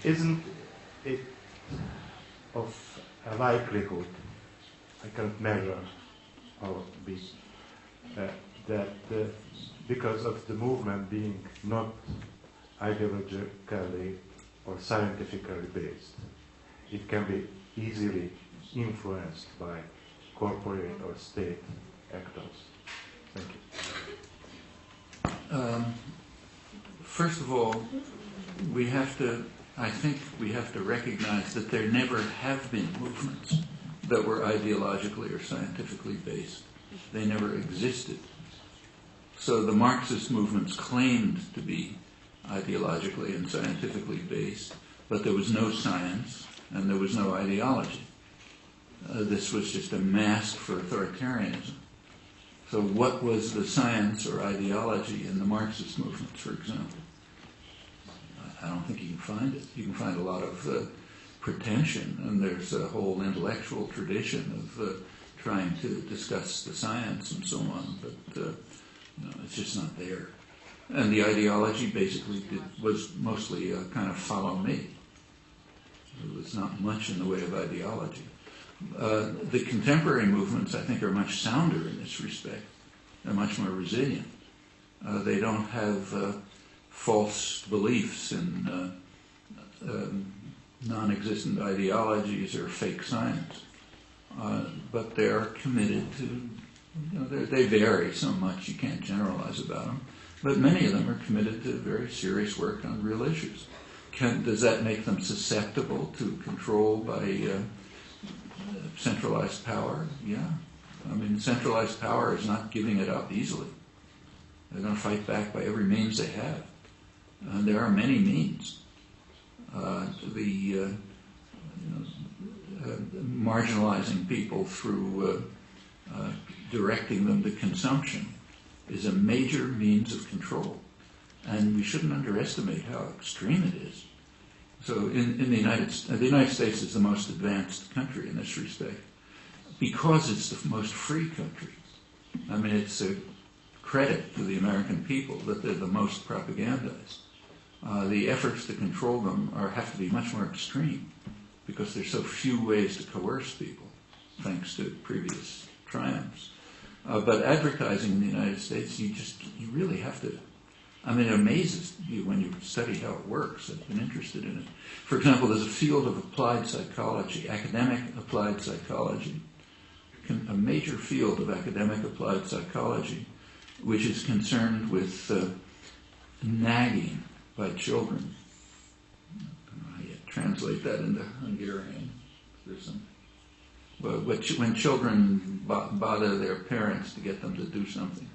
isn't it of a likelihood, I can't measure or be, that because of the movement being not ideologically or scientifically based, it can be easily influenced by corporate or state actors? Thank you. First of all, I think we have to recognize that there never have been movements that were ideologically or scientifically based. They never existed. So the Marxist movements claimed to be ideologically and scientifically based, but there was no science and there was no ideology. This was just a mask for authoritarianism. So what was the science or ideology in the Marxist movements, for example? I don't think you can find it. You can find a lot of pretension, and there's a whole intellectual tradition of trying to discuss the science and so on, but it's just not there. And the ideology basically was mostly a kind of follow me. There was not much in the way of ideology. The contemporary movements, I think, are much sounder in this respect. They're much more resilient. They don't have false beliefs in non-existent ideologies or fake science. But they are committed to, they vary so much you can't generalize about them. But many of them are committed to very serious work on real issues. Does that make them susceptible to control by centralized power? Yeah. I mean, centralized power is not giving it up easily. They're going to fight back by every means they have. There are many means. Marginalizing people through directing them to consumption is a major means of control. And we shouldn't underestimate how extreme it is. So in the United States is the most advanced country in this respect because it's the most free country. I mean, it's a credit to the American people that they're the most propagandized. The efforts to control them have to be much more extreme because there's so few ways to coerce people, thanks to previous triumphs. But advertising in the United States, you really have to. I mean, it amazes you when you study how it works. I've been interested in it. For example, there's a field of applied psychology, academic applied psychology, a major field of academic applied psychology, which is concerned with nagging by children. I don't know how you translate that into Hungarian. There's some. But when children bother their parents to get them to do something,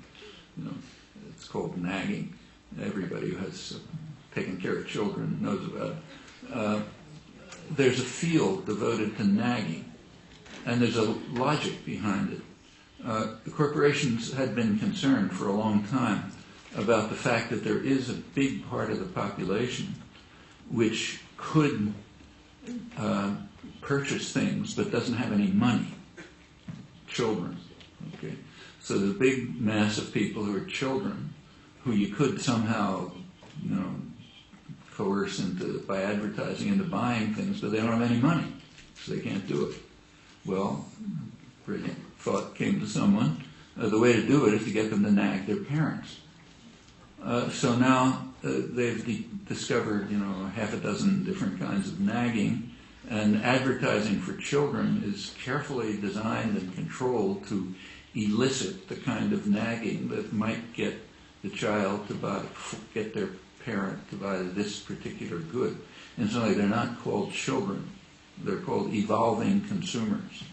it's called nagging. Everybody who has taken care of children knows about it. There's a field devoted to nagging, and there's a logic behind it. The corporations had been concerned for a long time about the fact that there is a big part of the population which could purchase things but doesn't have any money. Children. Okay? So the big mass of people who are children who you could somehow, coerce by advertising into buying things, but they don't have any money, so they can't do it. Well, brilliant thought came to someone. The way to do it is to get them to nag their parents. So now they've discovered, half a dozen different kinds of nagging, and advertising for children is carefully designed and controlled to elicit the kind of nagging that might get the child to get their parent to buy this particular good. And so they're not called children. They're called evolving consumers.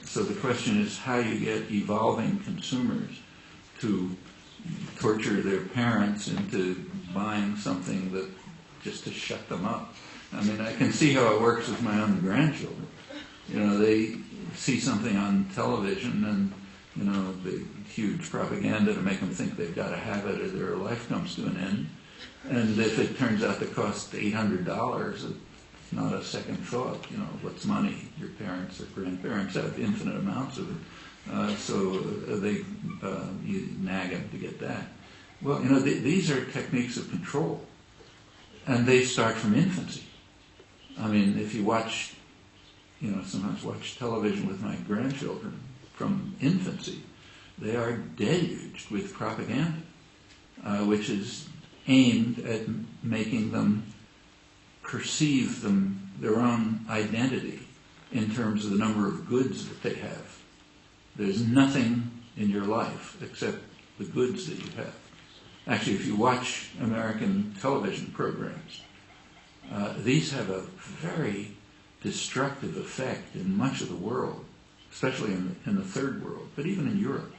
So the question is how you get evolving consumers to torture their parents into buying something that just to shut them up. I mean, I can see how it works with my own grandchildren. They see something on television and, the huge propaganda to make them think they've got to have it or their life comes to an end. And if it turns out to cost $800, it's not a second thought. What's money? Your parents or grandparents have infinite amounts of it. So you nag them to get that. Well, these are techniques of control. And they start from infancy. I mean, if you watch, sometimes watch television with my grandchildren from infancy, they are deluged with propaganda, which is aimed at making them perceive their own identity in terms of the number of goods that they have. There's nothing in your life except the goods that you have. Actually, if you watch American television programs, these have a very destructive effect in much of the world, especially in the third world, but even in Europe.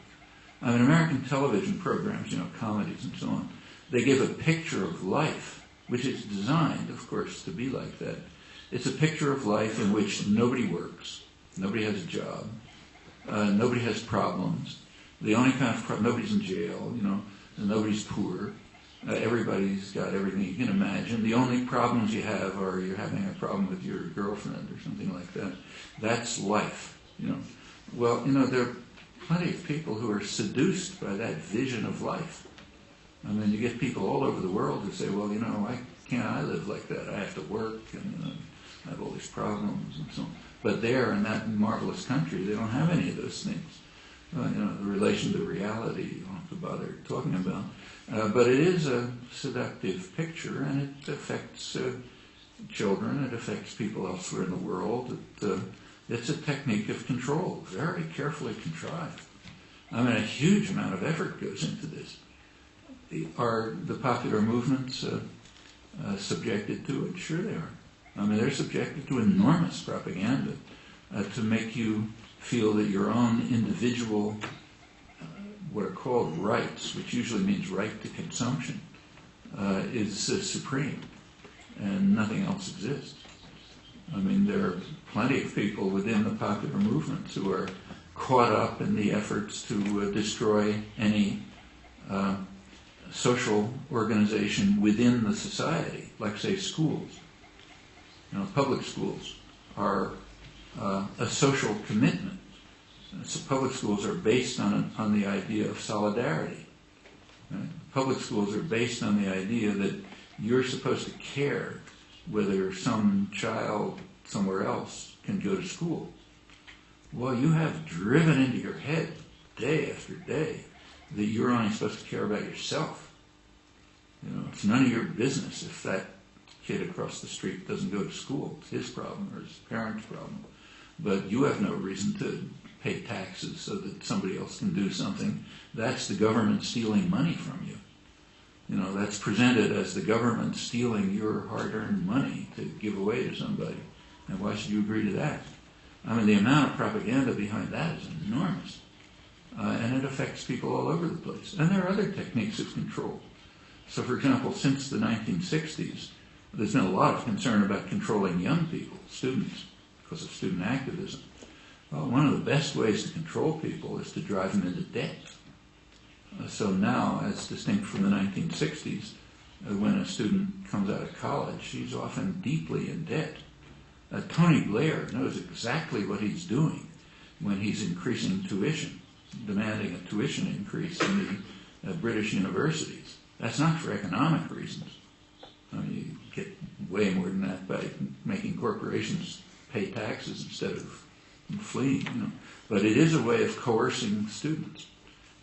I mean, American television programs, comedies and so on, they give a picture of life, which is designed, of course, to be like that. It's a picture of life in which nobody works, nobody has a job, nobody has problems. The only kind of nobody's in jail, and nobody's poor. Everybody's got everything you can imagine. The only problems you have are you're having a problem with your girlfriend or something like that. That's life, Well, there are plenty of people who are seduced by that vision of life. I mean, you get people all over the world who say, well, why can't I live like that? I have to work and I have all these problems and so on. But there in that marvelous country, they don't have any of those things. The relation to reality, you don't have to bother talking about. But it is a seductive picture, and it affects children. It affects people elsewhere in the world. It's a technique of control, very carefully contrived. I mean, a huge amount of effort goes into this. Are the popular movements subjected to it? Sure they are. I mean, they're subjected to enormous propaganda to make you feel that your own individual, what are called rights, which usually means right to consumption, is supreme, and nothing else exists. I mean, there are plenty of people within the popular movements who are caught up in the efforts to destroy any social organization within the society, like, say, schools. Public schools are a social commitment. So public schools are based on the idea of solidarity. Right? Public schools are based on the idea that you're supposed to care whether some child somewhere else can go to school. Well, you have driven into your head day after day that you're only supposed to care about yourself. It's none of your business if that kid across the street doesn't go to school. It's his problem or his parents' problem. But you have no reason to pay taxes so that somebody else can do something. That's the government stealing money from you. That's presented as the government stealing your hard-earned money to give away to somebody. And why should you agree to that? I mean, the amount of propaganda behind that is enormous. And it affects people all over the place. And there are other techniques of control. So, for example, since the 1960s, there's been a lot of concern about controlling young people, students, because of student activism. Well, one of the best ways to control people is to drive them into debt. So now, as distinct from the 1960s, when a student comes out of college, he's often deeply in debt. Tony Blair knows exactly what he's doing when he's increasing tuition, demanding a tuition increase in the British universities. That's not for economic reasons. I mean, you get way more than that by making corporations pay taxes instead of fleeing, But it is a way of coercing students.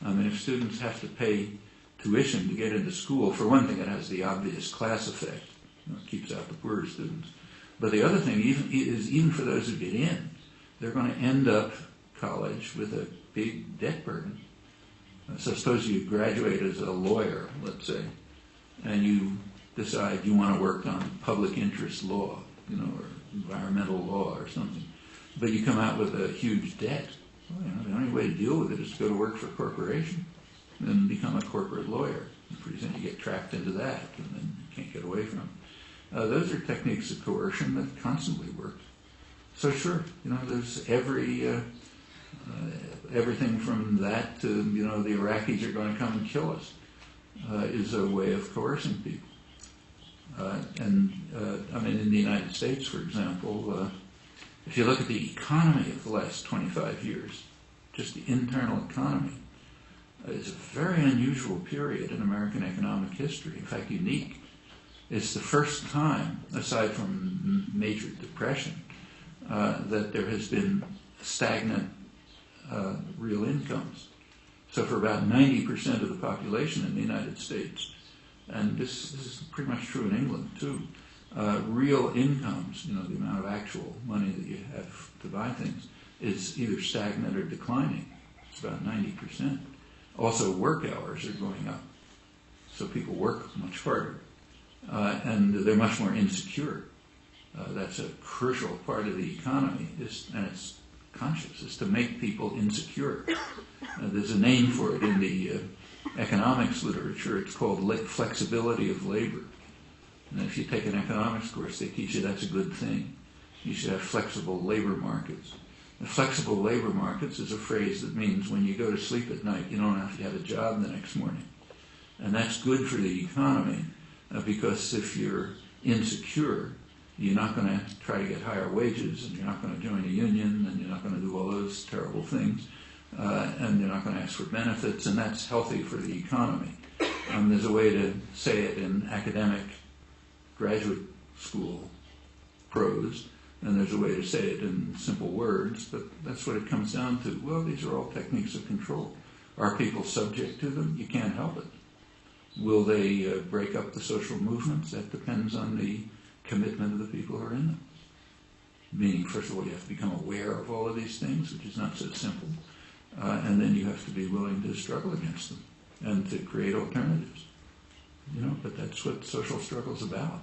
I mean, if students have to pay tuition to get into school, for one thing, it has the obvious class effect. It keeps out the poorer students. But the other thing even for those who get in, they're going to end up college with a big debt burden. So suppose you graduate as a lawyer, let's say, and you decide you want to work on public interest law, or environmental law or something. But you come out with a huge debt. Well, the only way to deal with it is to go to work for a corporation and become a corporate lawyer. And pretty soon you get trapped into that, and then you can't get away from it. Those are techniques of coercion that constantly work. So sure, there's everything from that to, the Iraqis are going to come and kill us, is a way of coercing people. In the United States, for example, if you look at the economy of the last 25 years, just the internal economy, it's a very unusual period in American economic history, in fact unique. It's the first time, aside from major depression, that there has been stagnant real incomes. So for about 90% of the population in the United States, and this is pretty much true in England too, real incomes, the amount of actual money that you have to buy things, is either stagnant or declining. It's about 90%. Also, work hours are going up. So people work much harder. And they're much more insecure. That's a crucial part of the economy, and it's conscious, is to make people insecure. There's a name for it in the economics literature. It's called flexibility of labor. And if you take an economics course, they teach you that's a good thing. You should have flexible labor markets. And flexible labor markets is a phrase that means when you go to sleep at night, you don't have to have a job the next morning. And that's good for the economy, because if you're insecure, you're not going to try to get higher wages, and you're not going to join a union, and you're not going to do all those terrible things, and you're not going to ask for benefits, and that's healthy for the economy. There's a way to say it in academic graduate school prose, and there's a way to say it in simple words, but that's what it comes down to. Well, these are all techniques of control. Are people subject to them? You can't help it. Will they break up the social movements? That depends on the commitment of the people who are in them. Meaning, first of all, you have to become aware of all of these things, which is not so simple, and then you have to be willing to struggle against them and to create alternatives. But that's what social struggle is about.